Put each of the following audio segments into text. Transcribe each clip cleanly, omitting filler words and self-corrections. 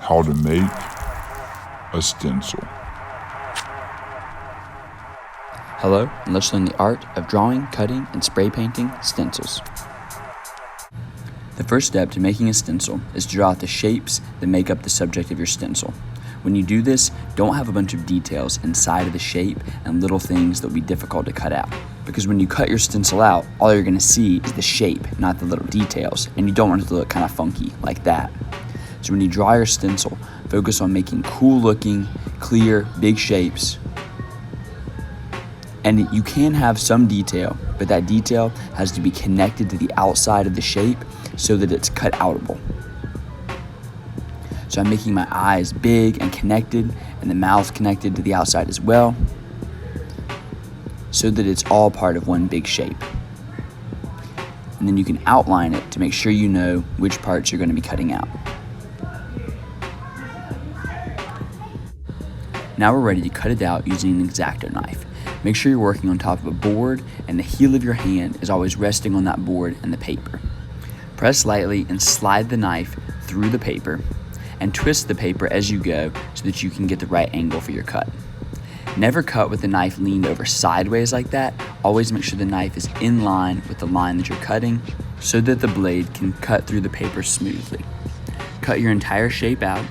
How to make a stencil. Hello, and let's learn the art of drawing, cutting, and spray painting stencils. The first step to making a stencil is to draw out the shapes that make up the subject of your stencil. When you do this, don't have a bunch of details inside of the shape and little things that will be difficult to cut out. Because when you cut your stencil out, all you're going to see is the shape, not the little details, and you don't want it to look kind of funky like that. So when you draw your stencil, focus on making cool looking, clear, big shapes. And you can have some detail, but that detail has to be connected to the outside of the shape so that it's cut outable. So I'm making my eyes big and connected, and the mouth connected to the outside as well, so that it's all part of one big shape. And then you can outline it to make sure you know which parts you're going to be cutting out. Now we're ready to cut it out using an X-Acto knife. Make sure you're working on top of a board and the heel of your hand is always resting on that board and the paper. Press lightly and slide the knife through the paper and twist the paper as you go so that you can get the right angle for your cut. Never cut with the knife leaned over sideways like that. Always make sure the knife is in line with the line that you're cutting so that the blade can cut through the paper smoothly. Cut your entire shape out.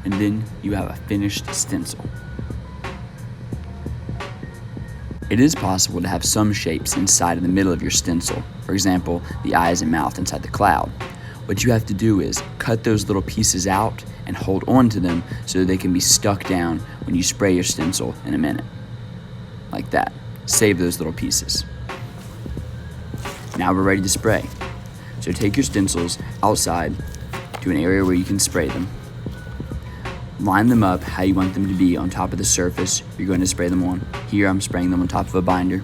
And then you have a finished stencil. It is possible to have some shapes inside of the middle of your stencil. For example, the eyes and mouth inside the cloud. What you have to do is cut those little pieces out and hold on to them so that they can be stuck down when you spray your stencil in a minute. Like that. Save those little pieces. Now we're ready to spray. So take your stencils outside to an area where you can spray them. Line them up how you want them to be on top of the surface you're going to spray them on. Here I'm spraying them on top of a binder.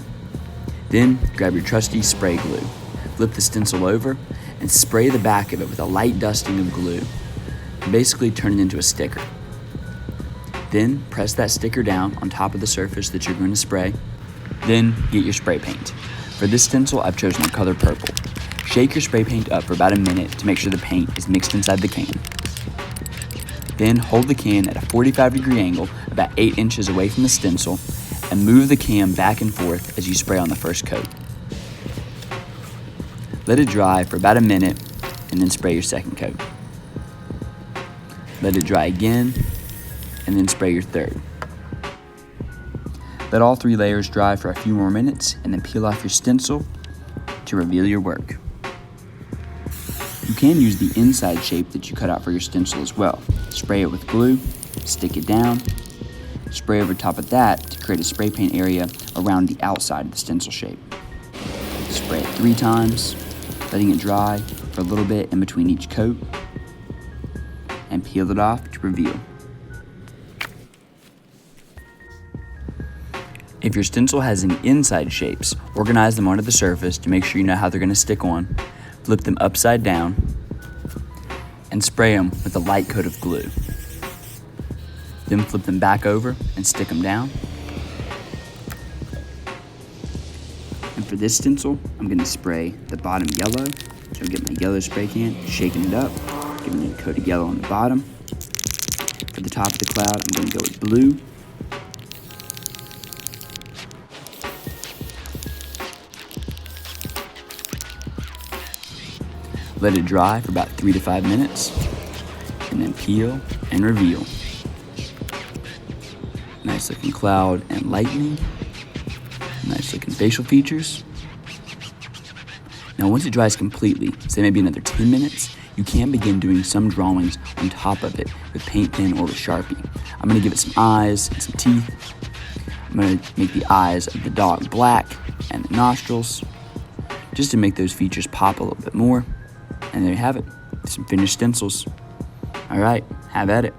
Then grab your trusty spray glue. Flip the stencil over and spray the back of it with a light dusting of glue. Basically turn it into a sticker. Then press that sticker down on top of the surface that you're going to spray. Then get your spray paint. For this stencil, I've chosen the color purple. Shake your spray paint up for about a minute to make sure the paint is mixed inside the can. Then hold the can at a 45-degree angle about 8 inches away from the stencil and move the can back and forth as you spray on the first coat. Let it dry for about a minute and then spray your second coat. Let it dry again and then spray your third. Let all 3 layers dry for a few more minutes and then peel off your stencil to reveal your work. You can use the inside shape that you cut out for your stencil as well. Spray it with glue, stick it down, spray over top of that to create a spray paint area around the outside of the stencil shape. Spray it 3 times, letting it dry for a little bit in between each coat, and peel it off to reveal. If your stencil has any inside shapes, organize them onto the surface to make sure you know how they're going to stick on. Flip them upside down and spray them with a light coat of glue. Then flip them back over and stick them down. And for this stencil, I'm going to spray the bottom yellow. So I'll get my yellow spray can, shaking it up, giving it a coat of yellow on the bottom. For the top of the cloud, I'm going to go with blue. Let it dry for about 3 to 5 minutes, and then peel and reveal. Nice looking cloud and lightning. Nice looking facial features. Now once it dries completely, say maybe another 10 minutes, you can begin doing some drawings on top of it with paint pen or with Sharpie. I'm going to give it some eyes and some teeth. I'm going to make the eyes of the dog black and the nostrils, just to make those features pop a little bit more. And there you have it, some finished stencils. All right, have at it.